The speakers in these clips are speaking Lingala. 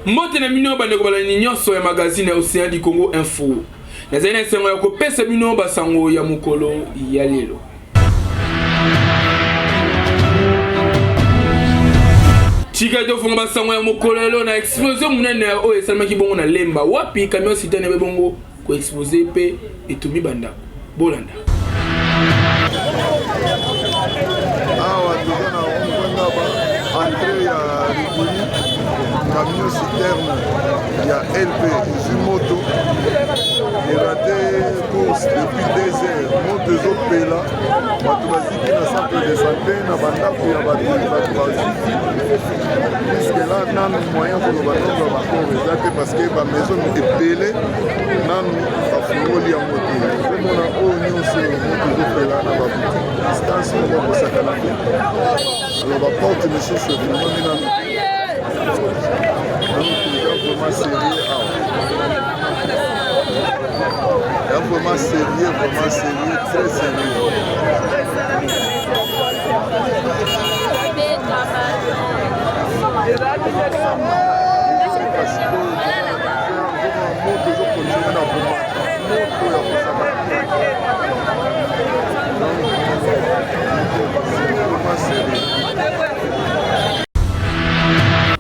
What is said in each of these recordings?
Mote na mino ba ndeko bala nyonso ya magazine Océan du Congo Info. Na zaina sengo ya kopesa mino ba sango ya mukolo ya lelo. Chika to fonga ba sango ya mukolo lelo na explosion munene o esalma ki bongo na lemba. Wapi camion citerne be bongo ko exposer pe etumi banda. Bolanda. Awa tozana ongonga ba entrée ya Rikuni camion citerne ya LP Zumoto raté course depuis 2 heures moto ezopela bato baziki na centre de santé na bandako ya bato baziki puisque là nanu moyen koloba ntongo ya bakoro eza te parce que bamaison ebele nanu bafungoli yango te omona oyo nyonso moto ezopela na baboutique distance moko bakosakana te alors baporte misusu efungoli nanu vraiment sérieux awa. Vraiment sérieux, très sérieux.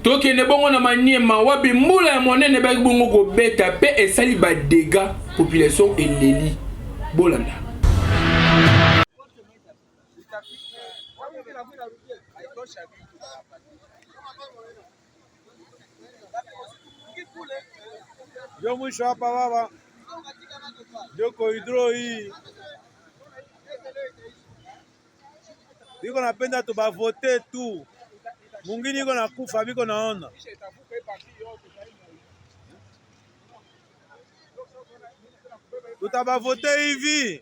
Toke ne bongo na maniema wabi mbula ya monene ba bongo ko beta pe esali ba dégâts population eleli bolanda. Yo mwisho hapa baba. Joko hidro hii. Biko napenda tubavote tu. Mungini iko na kufa biko naona. Tutabavote hivi.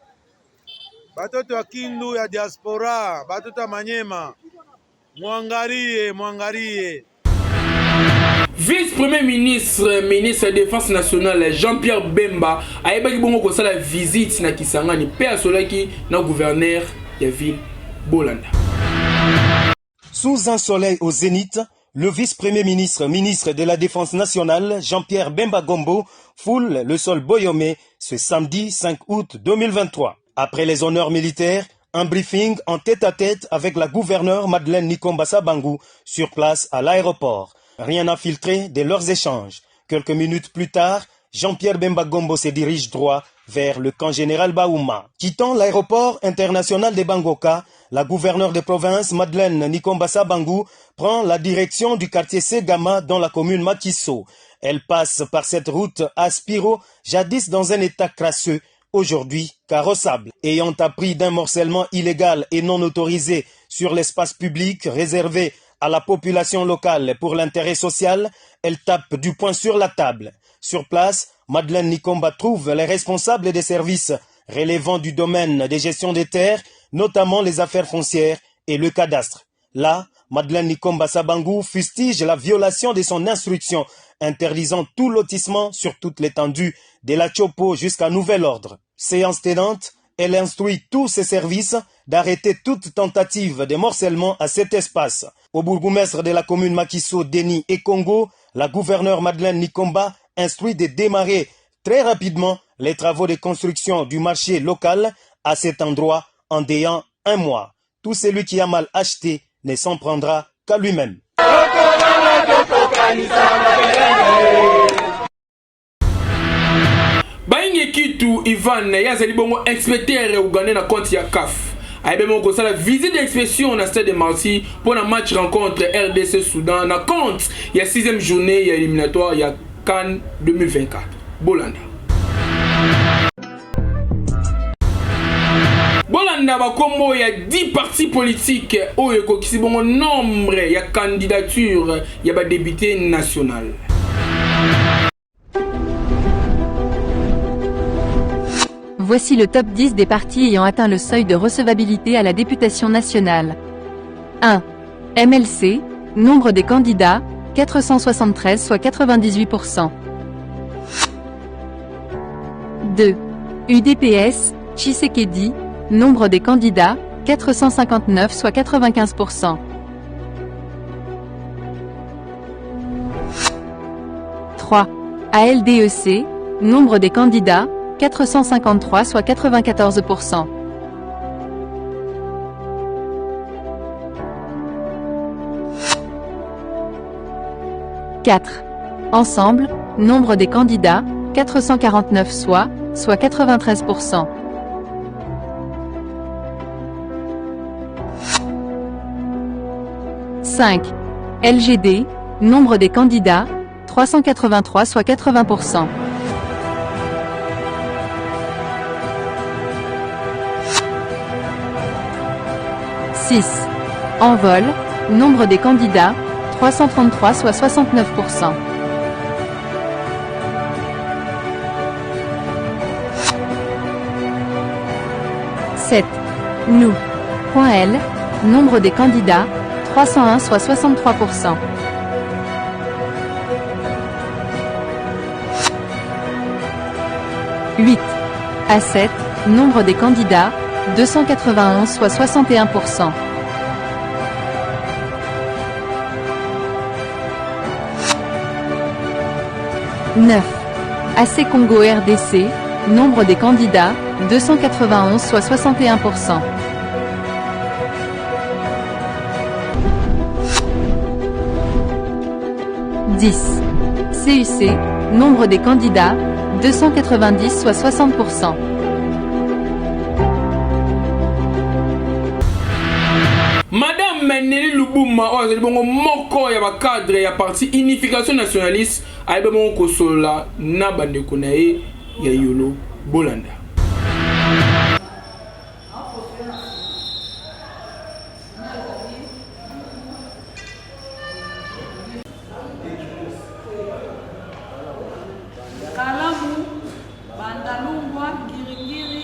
Batoto wa Kindu ya diaspora, batoto wa Manyema. Mwangarie. Vice-premier ministre, ministre de la Défense nationale Jean-Pierre Bemba a ebaki bongo ko sala visite na Kisangani pe asolaki na gouverneur ya ville Bolanda. Sous un soleil au zénith, le vice-premier ministre, ministre de la Défense nationale, Jean-Pierre Bemba Gombo, foule le sol Boyomé ce samedi 5 août 2023. Après les honneurs militaires, un briefing en tête-à-tête avec la gouverneure Madeleine Nikombasa Bangou sur place à l'aéroport. Rien à filtrer de leurs échanges. Quelques minutes plus tard, Jean-Pierre Bemba Gombo se dirige droit vers le camp général Baouma. Quittant l'aéroport international de Bangoka, la gouverneure de province Madeleine Nikombasa Bangou prend la direction du quartier Segama dans la commune Makiso. Elle passe par cette route à Spiro, jadis dans un état crasseux, aujourd'hui carrossable. Ayant appris d'un morcellement illégal et non autorisé sur l'espace public réservé à la population locale pour l'intérêt social, elle tape du poing sur la table. Sur place, Madeleine Nikomba trouve les responsables des services relevant du domaine de gestion des terres, notamment les affaires foncières et le cadastre. Là, Madeleine Nikomba Sabangou fustige la violation de son instruction interdisant tout lotissement sur toute l'étendue de la Chopo jusqu'à nouvel ordre. Séance tenante, elle instruit tous ses services d'arrêter toute tentative de morcellement à cet espace. Au bourgmestre de la commune Makiso, Denis et Congo, la gouverneure Madeleine Nikomba instruit de démarrer très rapidement les travaux de construction du marché local à cet endroit en déant 1 mois. Tout celui qui a mal acheté ne s'en prendra qu'à lui-même. Bainge Kitu Ivan yazali bongo inspecteur ougandais na compte ya CAF. Aïbe mon ko sala visite d'inspection na stade de Marcy pour un match rencontre RDC Soudan na compte ya 6e journée ya éliminatoire ya CAN 2024. Bolanda. Bolanda ba kombo ya 10 partis politiques oyo ko kisi bongo nombre ya candidature ya ba député national. Voici le top 10 des partis ayant atteint le seuil de recevabilité à la députation nationale. 1. MLC, nombre des candidats, 473 soit 98%. 2. UDPS, Tshisekedi, nombre des candidats, 459 soit 95%. 3. ALDEC, nombre des candidats, 453 soit 94%. 4. Ensemble, nombre des candidats, 449 soit 93%. 5. LGD, nombre des candidats, 383 soit 80%. 6. Envol, nombre des candidats, 333 soit 69%. 7. Nous.L, nombre des candidats, 301 soit 63%. 8. A7, nombre des candidats, 291 soit 61%. 9. AC Congo RDC, nombre des candidats, 291 soit 61%. 10. CUC, nombre des candidats, 290 soit 60%. Madame Meneli Lubuma, oyo bongo moko ya ba cadre ya parti Unification Nationaliste, ayebe bongo kosola na bandeko na ye ya Yolo Bolanda. Kalamu, Bandalungwa, Giringiri.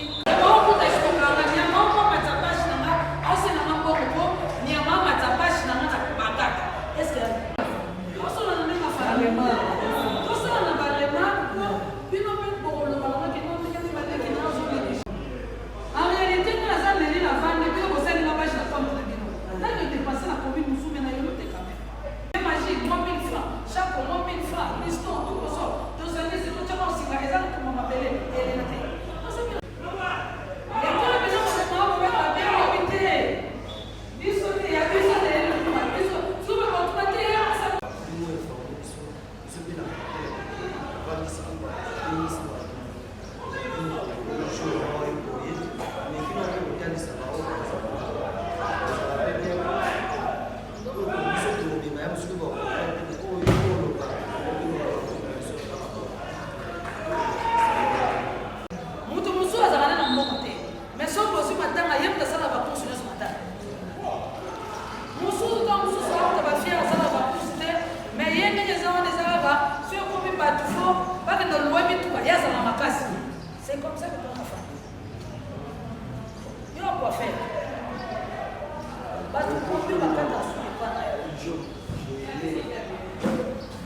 C'est comme ça que tu vas faire. Il y a quoi faire. Parce que pour lui, ma carte à souper, pas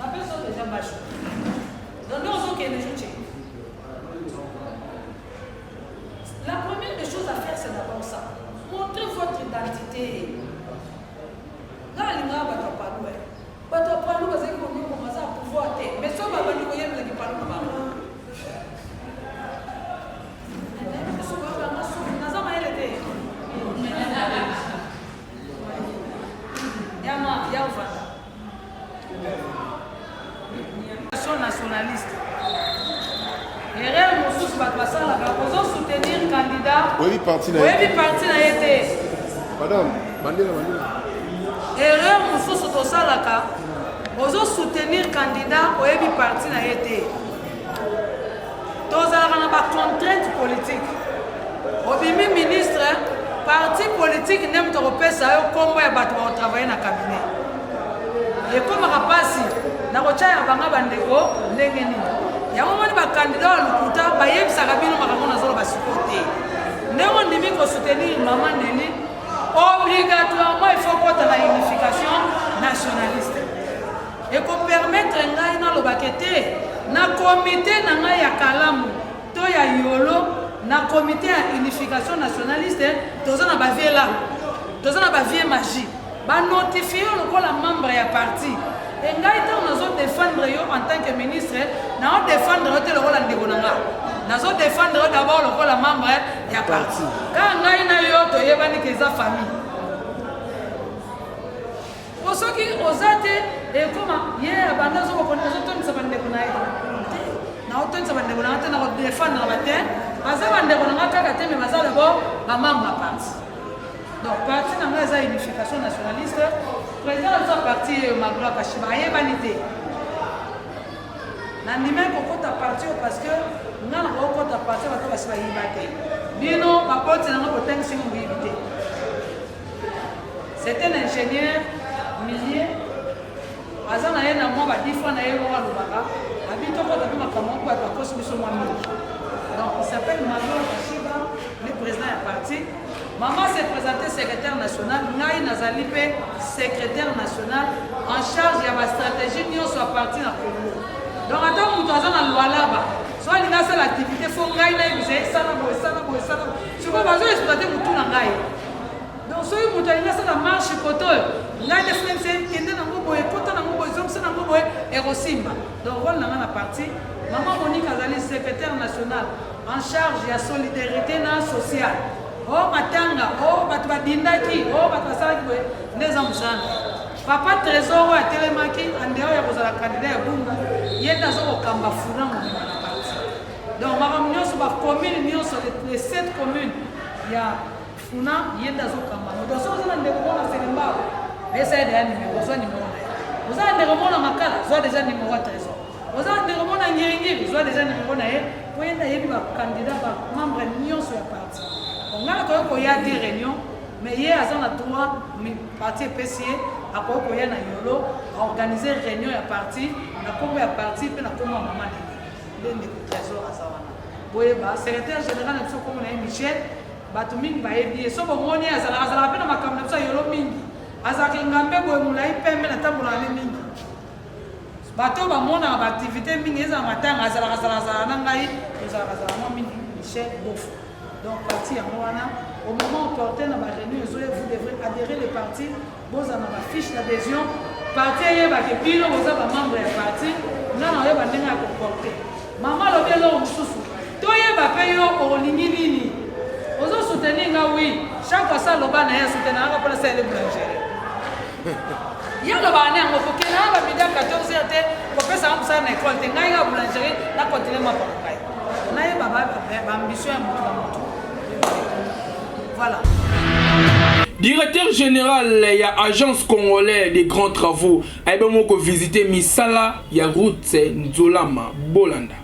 ma personne déjà bâche. Donc, nous avons qu'elle est juste. La première des choses à faire, c'est d'abord ça. Montrez votre identité. Là, il y a un bateau à parler. Bateau à parler, parce que vous commencez à pouvoir être. Mais ça, va vous voyez, vous n'avez pas le parler. Nationaliste. Erreur Moussous Bakbasala, vous soutenir candidat. Oui, parti n'a été. Madame, Mandela. Erreur Moussous Tosalaka, vous soutenir candidat au EBI parti n'a été. Tous les contraintes politiques. Au bimi ministre, parti politique n'aime pas repérer ça comme on travaille dans le cabinet. Et comme rapasi, na kochaya banga bandeko ndengeni. Ya mama ni ba candidat lukuta ba yebisaka bino makamona zolo ba supporter. Ndeko ndimi ko soutenir maman Neni, obligatoirement il faut porter la unification nationaliste. Et qu'on permettre ngai na lobakete na comité na ngai ya Kalamu to ya Yolo na comité ya unification nationaliste tozana ba vie là. Tozana ba vie magie. Ba notifier le membre ya parti. Et ngai ta on a défendu défendre yo en tant que ministre, na défendre yo te le rôle ndeko nanga. Na zo défendre yo d'abord le rôle membre ya parti. Quand ngai na yo to yebani ke za famille. Pour ceux qui osent et comment hier abanda zo ko na zo to nsaba ndeko na ye. Na auto nsaba ndeko na te na défendre la terre, baza bandeko nanga kaka te mais baza le bon ba membre parti. Donc, parti dans la unification nationaliste, le président de ce parti, Magloire Kashiba, il y a une vanité. Je ne dis pas que parti parce que nous avons un parti qui va se faire éviter. Bino, par contre, c'est un peu de temps pour éviter. C'est un ingénieur millier. Azan a un moment, il faut aller voir le baga. Habite au côté de ma caméra pour être cause de son ami. Donc, il s'appelle Magloire Kashiba, le président du parti. Maman s'est présentée secrétaire national, Naï Nazalipe, secrétaire national, en charge de la stratégie, nous sommes partis dans le Congo. Donc, attends, nous sommes dans le loi là-bas. Soit il y a l'activité, il faut que nous ayons ça, si vous avez exploité, vous tout dans le donc, si vous avez la marche, vous avez des flèches, vous avez donc, on a la partie. Maman Monique Azali, secrétaire national, en charge de la solidarité sociale. Oh matanga, oh batbadindaki, oh batbasaki les amzana. Papa Trésor a télémaki, andeo ya kozala candidat ya bunga, yenda zo kamba funa mo na parti. Donc ma nyonso ba commune nyonso les 7 communes ya funa yenda zo kamba. Donc so zo ndeko na selimba. Esa ya numéro, zo numéro na. Vous avez ndeko na makala, zo déjà numéro Trésor. Vous avez ndeko na ngiringi, zo déjà numéro na ye, po yenda yebi ba candidat ba membre nyonso ya parti. On a des réunions, mais hier, à la droit, le parti PCA a organisé une réunion à parti, on a parti, puis on a maman de trésor à Sawana. Secrétaire général de Michel, Batuming va ébier. So bon, on est à la peine ma caméra, ça yolo mingi. Azak ngambe boy moulay pembe na tambola mingi. Bato ba mona activité mingi za matanga azala nangai, azala mingi Michel Bof. Donc, parti à Moana, au moment opportun dans la réunion, vous devrez adhérer les partis, vous avez ma fiche d'adhésion, parti est que pile, vous avez membre du parti, nous avons un à comporter. Maman, le bien là, on souffre. Toi, il y a un pays au Nini. Vous avez soutenu, oui, chaque fois ça, le ban est soutenu, on va pas laisser les boulangeries. Il y a le ban, on va faire un peu de 14h, on va faire ça, on va école, on va faire boulangerie, on va continuer ma parole. On a une ambition à mon voilà. Directeur général, il y a agence congolaise des grands travaux. Il y a visité Misala, il y a route Nzolama, Bolanda.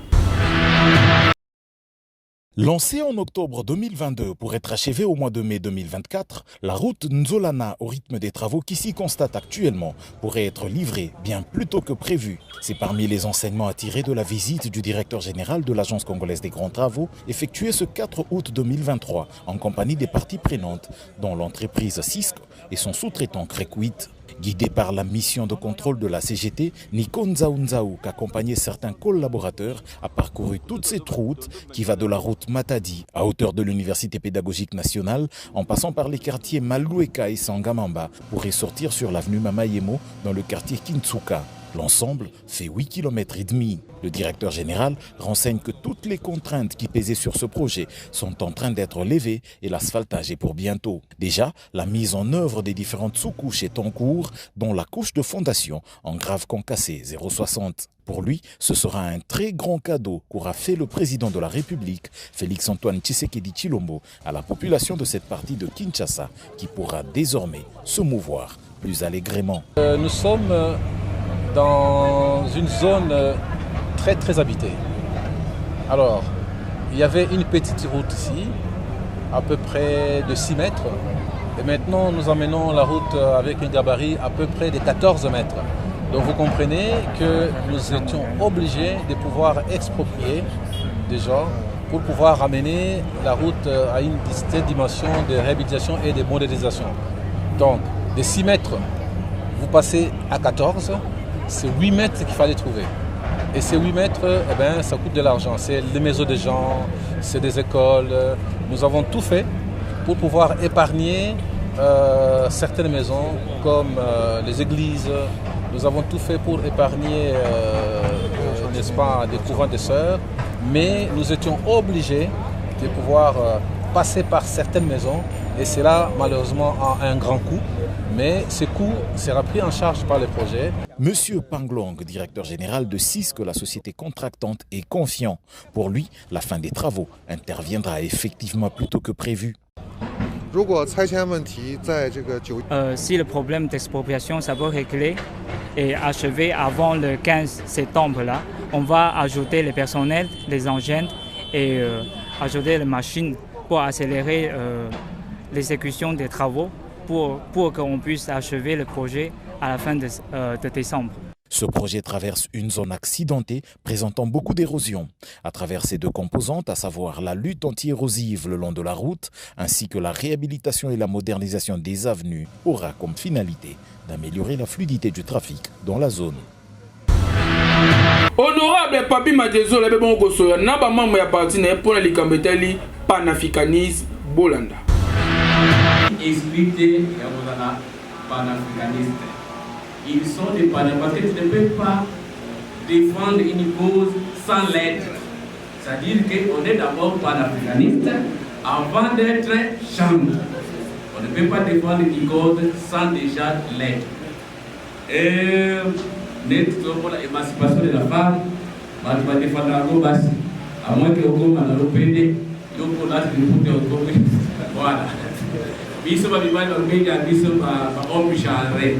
Lancée en octobre 2022 pour être achevée au mois de mai 2024, la route Nzolana, au rythme des travaux qui s'y constatent actuellement, pourrait être livrée bien plus tôt que prévu. C'est parmi les enseignements à tirer de la visite du directeur général de l'Agence congolaise des grands travaux, effectuée ce 4 août 2023 en compagnie des parties prenantes, dont l'entreprise Cisco et son sous-traitant Crequit. Guidé par la mission de contrôle de la CGT, Nico Nzaounzaou, qu'accompagnait certains collaborateurs, a parcouru toute cette route qui va de la route Matadi à hauteur de l'Université pédagogique nationale, en passant par les quartiers Maloueka et Sangamamba pour y sortir sur l'avenue Mamayemo dans le quartier Kintsuka. L'ensemble fait 8,5 km. Le directeur général renseigne que toutes les contraintes qui pesaient sur ce projet sont en train d'être levées et l'asphaltage est pour bientôt. Déjà, la mise en œuvre des différentes sous-couches est en cours, dont la couche de fondation en grave concassé 0,60. Pour lui, ce sera un très grand cadeau qu'aura fait le président de la République, Félix-Antoine Tshisekedi Tshilombo, à la population de cette partie de Kinshasa, qui pourra désormais se mouvoir plus allègrement. Nous sommes dans une zone très habitée. Alors, il y avait une petite route ici, à peu près de 6 mètres. Et maintenant, nous emmenons la route avec un gabarit à peu près de 14 mètres. Donc vous comprenez que nous étions obligés de pouvoir exproprier déjà pour pouvoir amener la route à une certaine dimension de réhabilitation et de modernisation. Donc, de 6 mètres, vous passez à 14, c'est 8 mètres qu'il fallait trouver. Et ces 8 mètres, eh ben, ça coûte de l'argent. C'est les maisons des gens, c'est des écoles. Nous avons tout fait pour pouvoir épargner certaines maisons comme les églises, Nous avons tout fait pour épargner, n'est-ce pas, des couvents de sœurs, mais nous étions obligés de pouvoir passer par certaines maisons et cela malheureusement a un grand coût, mais ce coût sera pris en charge par le projet. Monsieur Panglong, directeur général de CISC, la société contractante, est confiant. Pour lui, la fin des travaux interviendra effectivement plus tôt que prévu. Si le problème d'expropriation ça peut régler et achever avant le 15 septembre, là, on va ajouter le personnel, les engins et ajouter les machines pour accélérer l'exécution des travaux pour qu'on puisse achever le projet à la fin de décembre. Ce projet traverse une zone accidentée présentant beaucoup d'érosion. À travers ces deux composantes, à savoir la lutte anti-érosive le long de la route, ainsi que la réhabilitation et la modernisation des avenues, aura comme finalité d'améliorer la fluidité du trafic dans la zone. Honorable Papi Madezo, le bon gosso, naba membre ya parti na pour la likambeteli panafricanisme Bolanda. Expliquer panafricaniste. Ils sont des panafricanistes parce que tu ne peux pas défendre une cause sans l'être. C'est-à-dire qu'on est d'abord panafricaniste avant d'être chambre. On ne peut pas défendre une cause sans déjà l'être. Et pour l'émancipation de la femme, on va défendre la cause à moins que on a l'OPD, on a le voilà. Biso ba bibali ba mbega biso ba homme charré.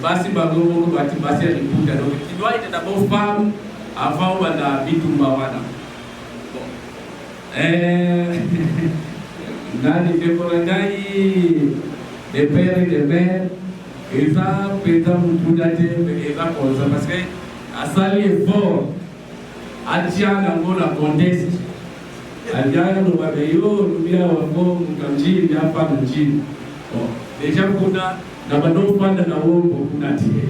Basi ba gogo bati basi ya liputa. Donc tu dois être d'abord femme avant wana bitumba wana. Bon. Nani de korangai de père et de mère et ça peut-être mutudate et ça comme ça parce que asali effort atia ngona contexte. Aliana no babeyo nubia wango mkamjini hapa mjini. Deja kuna na bado panda na wombo kuna tie.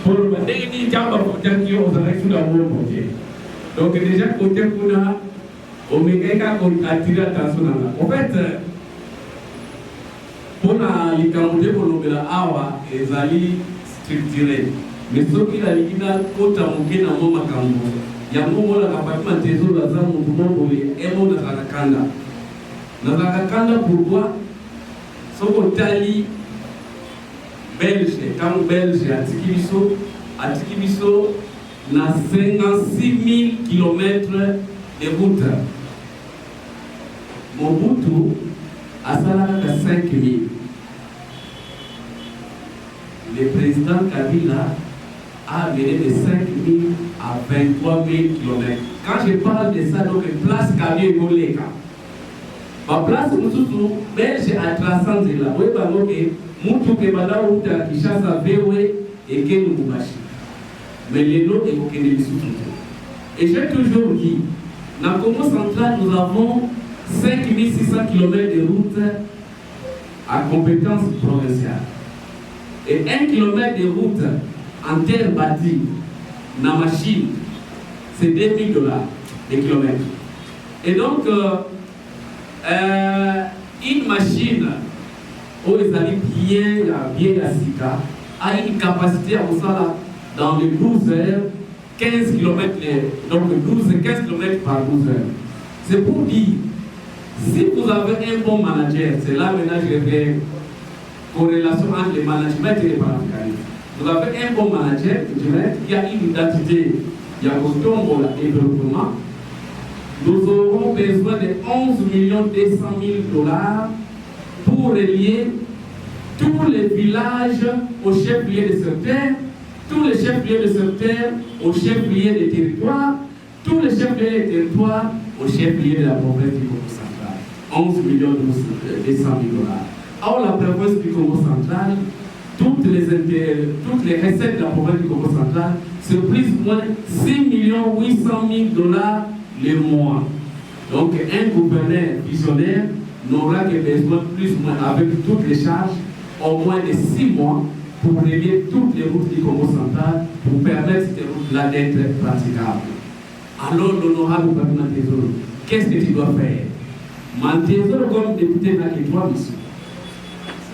Pour bandegi ni jamba kutakio za na wombo je. Donc déjà côté kuna omega ko attirer attention na. En fait pona likamode kolobela awa ezali structuré. Mais ce qui la likina kota mukena mo makambo. Yango la kapatma tezo la zamu tumongo emo na zakakanda. Na zakakanda pourquoi soko tali belge tant belge atikibiso na 56 000 km de route. Mobutu asalaka 5 000. Le président Kabila a mené de 5 000 à 23 000 km. Quand je parle de ça, donc place Kabila et Goleka. Ma place Moussoutou, belge à 300 là. Oui, bah, ok. Moutou que Bada ou ta Kishasa Vewe et Ken Moubashi. Mais les noms évoqués de Moussoutou. Et j'ai toujours dit, dans le Congo central, nous avons 5600 km de route à compétence provinciale. Et 1 km de route en terre bâtie, dans la machine, c'est $2 000 le kilomètre. Et donc, une machine, où ils allaient bien la SICA, a une capacité à vous dans les 12 heures, 15 km, donc 15 km par 12 heures. C'est pour dire, si vous avez un bon manager, c'est là maintenant je vais corrélation entre le management et le panafricanisme. Vous avez un bon manager, il y a une identité, il y a un tombeau et développement. Nous aurons besoin de 11 200 000 $ pour relier tous les villages au chef-lieu de secteur, tous les chefs-lieux de secteur au chef-lieu des territoires, tous les chefs-lieux des territoires au chef-lieu de la province du Congo central. 11 200 000 $. Or, la province du Congo central, toutes les recettes de la province du Congo central, c'est plus ou moins 6 800 000 $ le mois. Donc, un gouverneur visionnaire n'aura que besoin plus ou moins, avec toutes les charges, au moins de 6 mois pour relier toutes les routes du Congo central pour permettre ces routes-là d'être praticables. Alors, l'honorable Papi Madezo, qu'est-ce que tu dois faire? Madezo, comme député, n'a que 3 missions.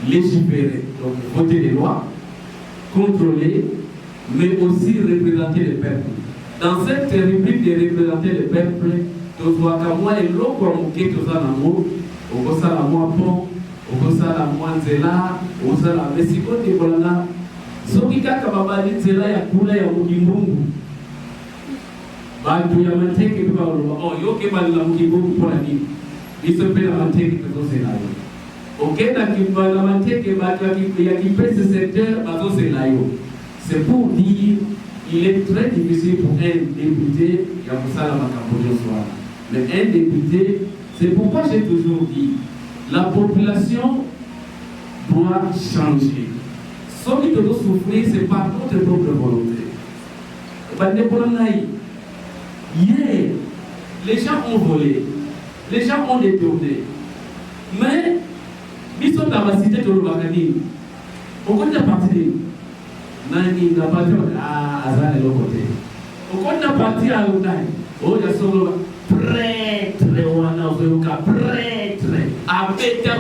Légiférer, donc voter des lois, contrôler mais aussi représenter le peuple. Dans cette rubrique de représenter le peuple, tozwaka mwa eloko ya moke toza nango, okosala mwa pont, okosala mwa nzela, okosala mesiko tekolanga soki kaka babali nzela ya kula ya mokimbungu bantu ya mateke mpe baloba yoke balela mokimbungu mpona nini biso mpe na mateke tozozela yo okenda na mateke bato ya kipese secteur bazozela yo. C'est pour dire il est très difficile pour un député ya kosala makambo nyonso wana. Mais un député, c'est pourquoi j'ai toujours dit la population doit changer. Ce qui doit souffrir, c'est par notre propre volonté. Hier, les gens ont volé, les gens ont détourné. Mais, ils sont dans la cité de l'Ouakani. Au côté de la partie, Nani n'a pas dit à Azan et l'autre côté. Au côté de la partie à l'Ouakani, oh, il y a son prêtre, on a vu qu'un prêtre, avec la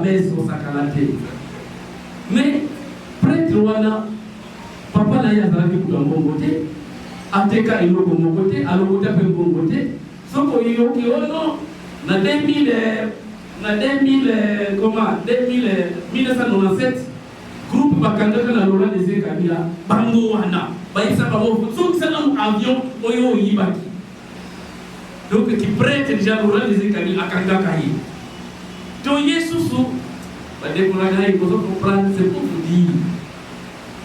messe au Sakalate. Mais, prêtre, on a, papa n'a pas vu que bon côté, ateka ilo bon côté, alors on a fait bon côté. Sauf qu'on y a non, na 1997, groupe bakandaka na Laurent Désiré Kabila, bango wana, baïsa bango, sauf que c'est un avion, oyo yibaki. Donc qui prête déjà Laurent Désiré Kabila à Kangakaï. Donc Yesusu, c'est pour vous dire,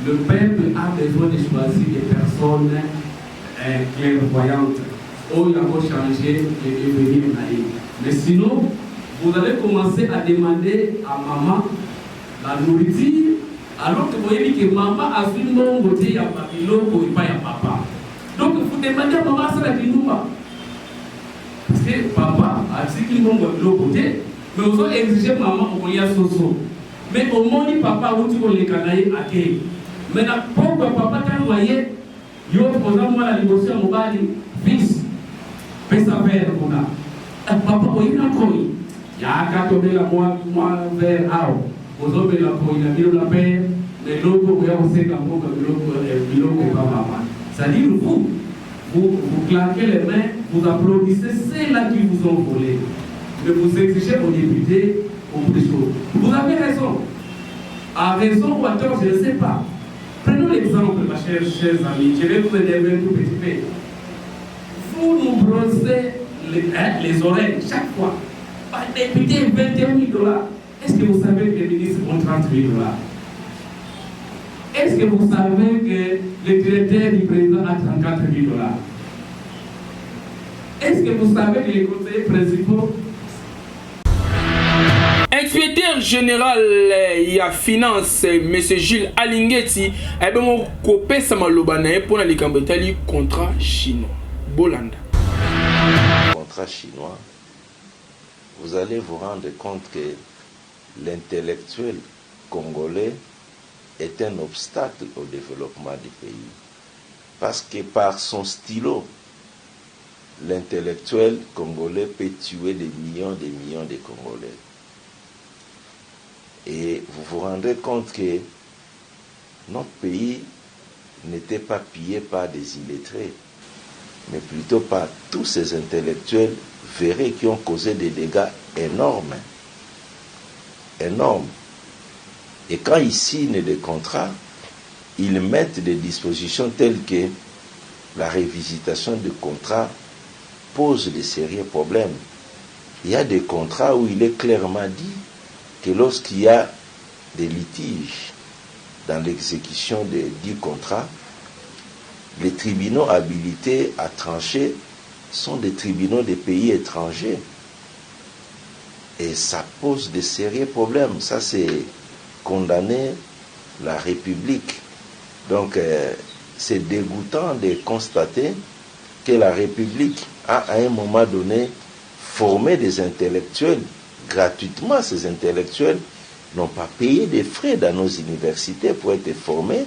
le peuple a besoin de choisir des personnes clairvoyantes. Oh, il a beau changer et devenir naïf. Mais sinon, vous allez commencer à demander à maman la nourriture, alors que vous voyez que maman a fait mon côté, il y a pas de pas papa. Donc vous demandez à maman ça la guinouma. Parce que papa a dit qu'il m'a de l'autre côté, mais vous avez exigé maman au moyen soso. Mais au moins, papa, vous dites les canailles à qui. Mais pourquoi papa t'a envoyé, il y a la négociation à mon bali, fils, pèse à verre, on a. Papa, il y a un coin. Il y a un tomber la moi vers Ao. Vous avez la coin, il a mis la paix, mais l'autre, vous avez un peu de l'autre, et pas maman. C'est-à-dire, vous claquez les mains, vous applaudissez ceux-là qui vous ont volé. Mais vous exigez aux députés beaucoup de choses. Vous avez raison. À raison ou à tort, je ne sais pas. Prenons l'exemple, ma chère amie. Je vais vous aider un tout petit peu. Vous nous brossez les oreilles chaque fois. Par député, 21 000 $. Est-ce que vous savez que les ministres ont 30 000 $? Est-ce que vous savez que le directeur du président a 34 000 $? Est-ce que vous savez que les conseillers principaux. Inspecteur général ya finance M. Jules Alingeti a bien coupé sa malobana pour les cambetali contrat chinois. Bolanda. Contrat chinois, vous allez vous rendre compte que l'intellectuel congolais est un obstacle au développement du pays. Parce que par son stylo, l'intellectuel congolais peut tuer des millions de Congolais. Et vous vous rendez compte que notre pays n'était pas pillé par des illettrés, mais plutôt par tous ces intellectuels véreux qui ont causé des dégâts énormes. Énormes. Et quand ils signent des contrats, ils mettent des dispositions telles que la révisitation du contrat pose de sérieux problèmes. Il y a des contrats où il est clairement dit que lorsqu'il y a des litiges dans l'exécution des 10 contrats, les tribunaux habilités à trancher sont des tribunaux des pays étrangers. Et ça pose de sérieux problèmes. Ça, c'est condamner la République. Donc, c'est dégoûtant de constater que la République a, à un moment donné, formé des intellectuels gratuitement. Ces intellectuels n'ont pas payé des frais dans nos universités pour être formés,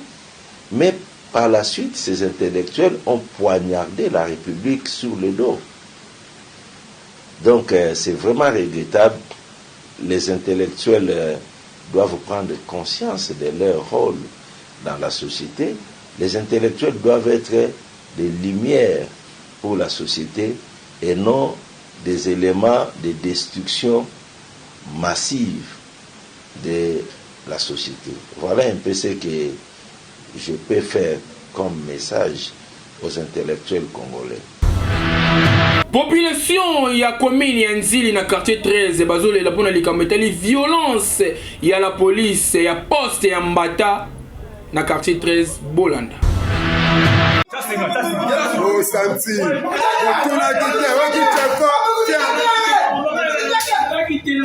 mais par la suite, ces intellectuels ont poignardé la République sur le dos. Donc, c'est vraiment regrettable. Les intellectuels doivent prendre conscience de leur rôle dans la société. Les intellectuels doivent être des lumières pour la société et non des éléments de destruction massive de la société. Voilà un peu ce que je peux faire comme message aux intellectuels congolais. Population ya commune ya Nzili na quartier 13 bazole la pona likameteli violence ya la police ya poste ya Mbata na quartier 13 Bolanda. Oh Santi, retourne à quitter,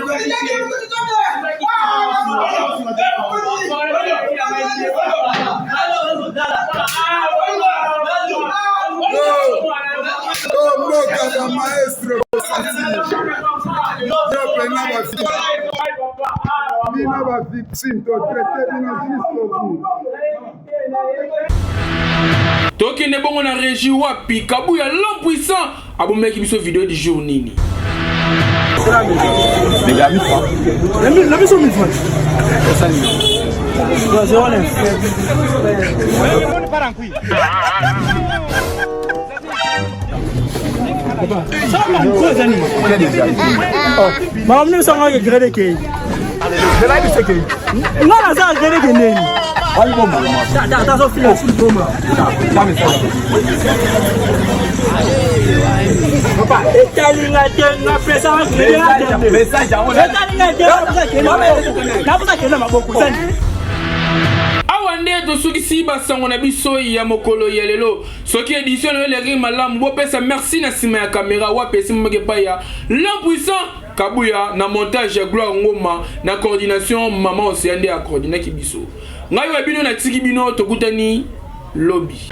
maestro Toki ne bongo na régie wapi Kabuya l'impuissant abomeki biso vidéo du jour nini. Awande tosukisi basango na biso ya mokolo ya lelo soki édition le rima lam bo pesa merci na sima ya caméra wa pesi mmeke pa ya l'impuissant Kabuya na montage ya Gloire Ngoma na coordination maman Océane a coordonné ki biso ngayo bino na tiki bino tokutani lobby.